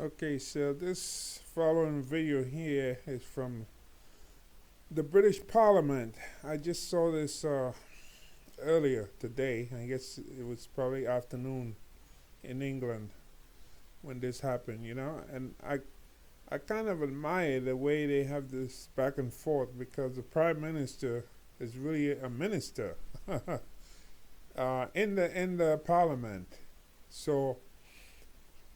Okay, so this following video here is from the British Parliament. I just saw this earlier today. I guess it was probably afternoon in England when this happened, and I kind of admire the way they have this back and forth because the Prime Minister is really a minister in the Parliament. So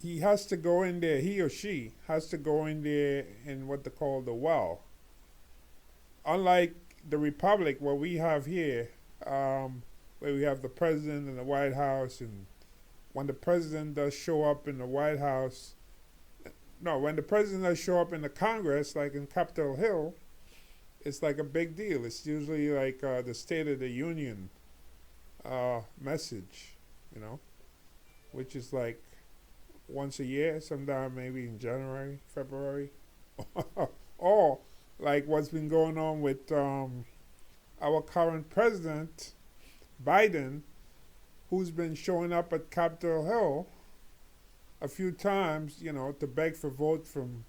he has to go in there, he or she has to go in there in what they call the well. Unlike the Republic, what we have here, where we have the President and the White House, and when the President does show up in the White House, no, when the President does show up in the Congress, like in Capitol Hill, it's like a big deal. It's usually like the State of the Union message, which is like once a year, sometime maybe in January, February, or like what's been going on with our current president, Biden, who's been showing up at Capitol Hill a few times, to beg for votes from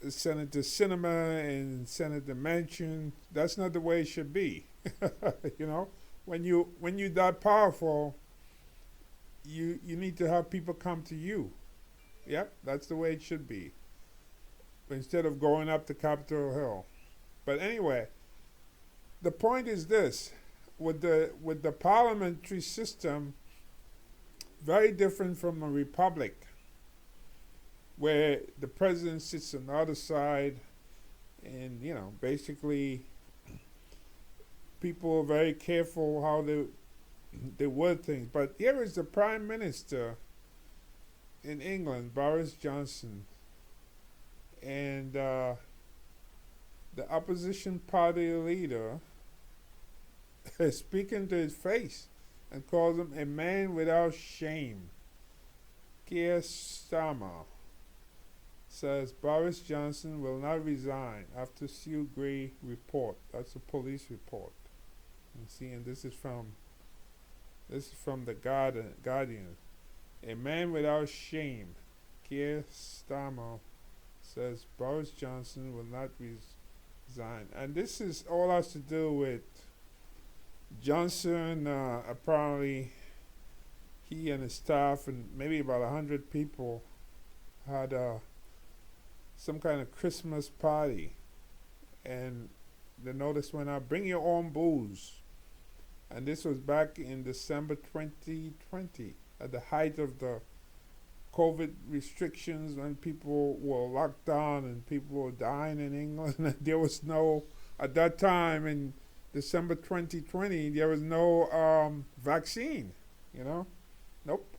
Senator Sinema and Senator Manchin. That's not the way it should be. When you're that powerful, you need to have people come to you. Yep, that's the way it should be. Instead of going up to Capitol Hill. But anyway, the point is this: with the parliamentary system, very different from a republic, where the president sits on the other side, and basically, people are very careful how they word things. But here is the Prime Minister in England, Boris Johnson, and the opposition party leader is speaking to his face and calls him a man without shame. Keir Starmer says Boris Johnson will not resign after Sue Gray report. That's a police report. You see, and this is from the Guardian. A man without shame, Keir Starmer says Boris Johnson will not resign. And this is all has to do with Johnson. Apparently, he and his staff and maybe about 100 people had some kind of Christmas party. And the notice went out, bring your own booze. And this was back in December 2020, at the height of the COVID restrictions, when people were locked down and people were dying in England. And there was at that time in December 2020, there was no vaccine, Nope.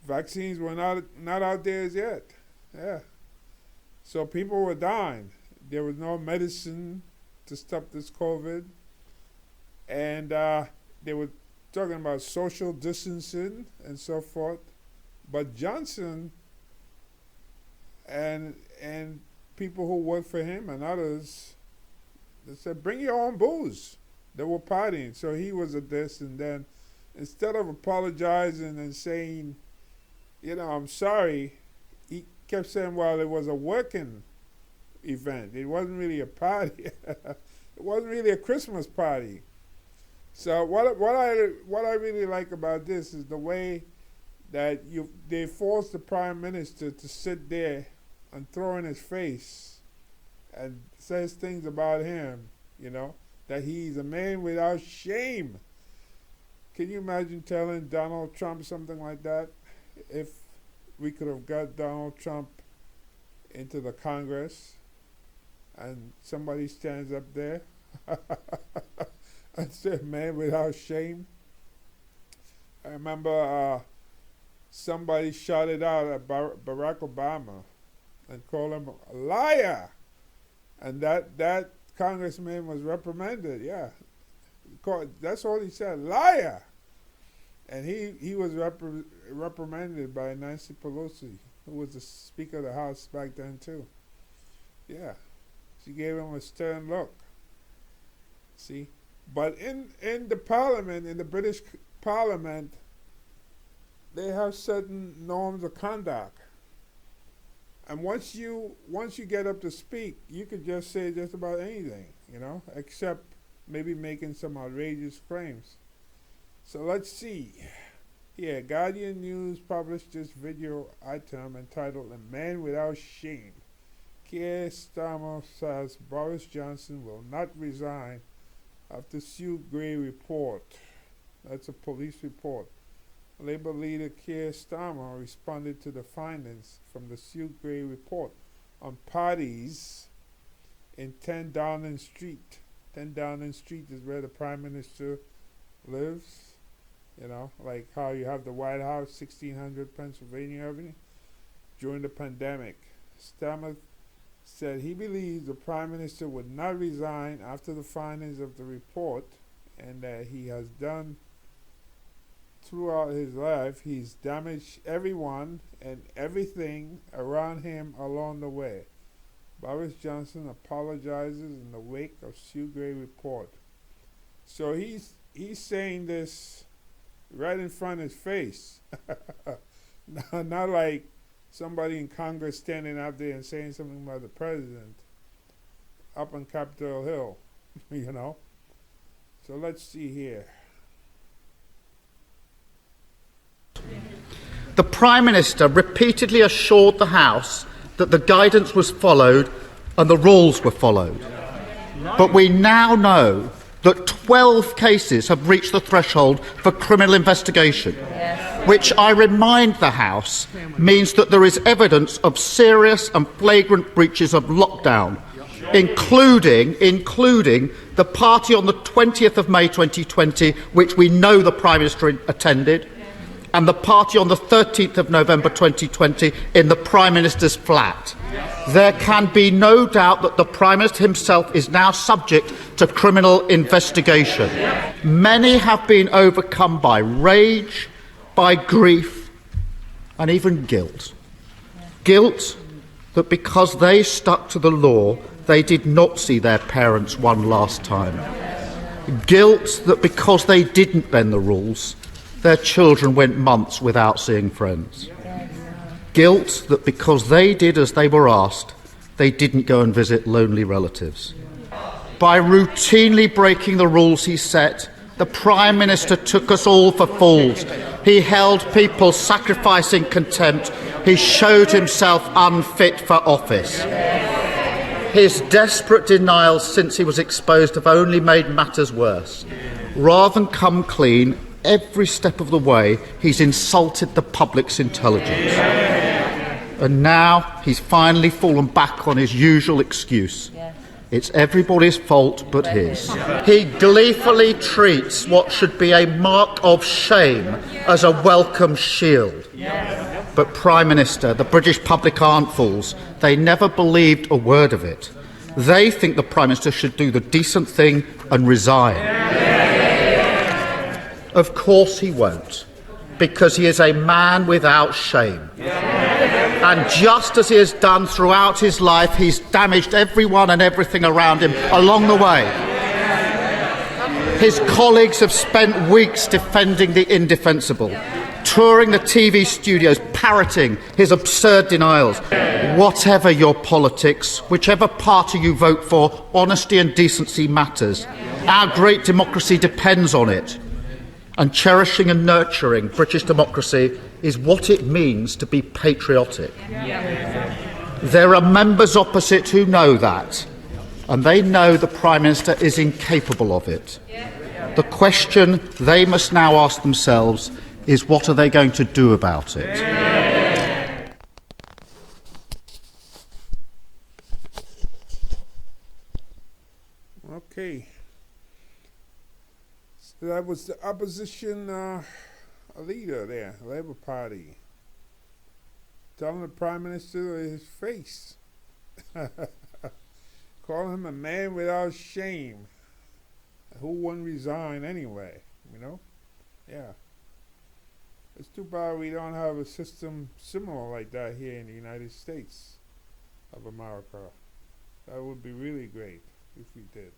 Vaccines were not out there as yet. Yeah. So people were dying. There was no medicine to stop this COVID. And they were talking about social distancing and so forth. But Johnson and people who work for him and others, they said, bring your own booze. They were partying. So he was at this, and then instead of apologizing and saying, I'm sorry, he kept saying, well, it was a working event. It wasn't really a party. It wasn't really a Christmas party. So what I really like about this is the way that they forced the Prime Minister to sit there and throw in his face and says things about him, that he's a man without shame. Can you imagine telling Donald Trump something like that? If we could have got Donald Trump into the Congress and somebody stands up there and said, man without shame. I remember somebody shouted out at Barack Obama and called him a liar. And that congressman was reprimanded, yeah. That's all he said, liar. And he was reprimanded by Nancy Pelosi, who was the Speaker of the House back then too. Yeah, she gave him a stern look. See? But in the Parliament, in the British Parliament, they have certain norms of conduct. And once you get up to speak, you could just say just about anything, except maybe making some outrageous claims. So let's see. Yeah, Guardian News published this video item entitled "A Man Without Shame." Keir Starmer says Boris Johnson will not resign after Sue Gray report. That's a police report. Labour Leader Keir Starmer responded to the findings from the Sue Gray report on parties in 10 Downing Street. 10 Downing Street is where the Prime Minister lives. Like how you have the White House, 1600 Pennsylvania Avenue. During the pandemic, Starmer said he believes the Prime Minister would not resign after the findings of the report, and that he has done throughout his life. He's damaged everyone and everything around him along the way. Boris Johnson apologizes in the wake of Sue Gray report. So he's saying this right in front of his face. Not like somebody in Congress standing out there and saying something about the president up on Capitol Hill, So let's see here. The Prime Minister repeatedly assured the House that the guidance was followed and the rules were followed. But we now know that 12 cases have reached the threshold for criminal investigation, which I remind the House means that there is evidence of serious and flagrant breaches of lockdown, including the party on the 20th of May 2020, which we know the Prime Minister attended, and the party on the 13th of November 2020 in the Prime Minister's flat. There can be no doubt that the Prime Minister himself is now subject to criminal investigation. Many have been overcome by rage, by grief, and even guilt. Guilt that because they stuck to the law, they did not see their parents one last time. Guilt that because they didn't bend the rules, their children went months without seeing friends. Guilt that because they did as they were asked, they didn't go and visit lonely relatives. By routinely breaking the rules he set, the Prime Minister took us all for fools. He held people sacrificing contempt. He showed himself unfit for office. His desperate denials since he was exposed have only made matters worse. Rather than come clean, every step of the way, he's insulted the public's intelligence. And now he's finally fallen back on his usual excuse. It's everybody's fault but his. He gleefully treats what should be a mark of shame as a welcome shield. But Prime Minister, the British public aren't fools. They never believed a word of it. They think the Prime Minister should do the decent thing and resign. Of course he won't, because he is a man without shame. And just as he has done throughout his life, he's damaged everyone and everything around him along the way. His colleagues have spent weeks defending the indefensible, touring the TV studios, parroting his absurd denials. Whatever your politics, whichever party you vote for, honesty and decency matters. Our great democracy depends on it. And cherishing and nurturing British democracy is what it means to be patriotic. There are members opposite who know that, and they know the Prime Minister is incapable of it. The question they must now ask themselves is, what are they going to do about it? Okay. So that was the opposition leader there, Labour Party, telling the Prime Minister to his face. Calling him a man without shame. Who wouldn't resign anyway, Yeah. It's too bad we don't have a system similar like that here in the United States of America. That would be really great if we did.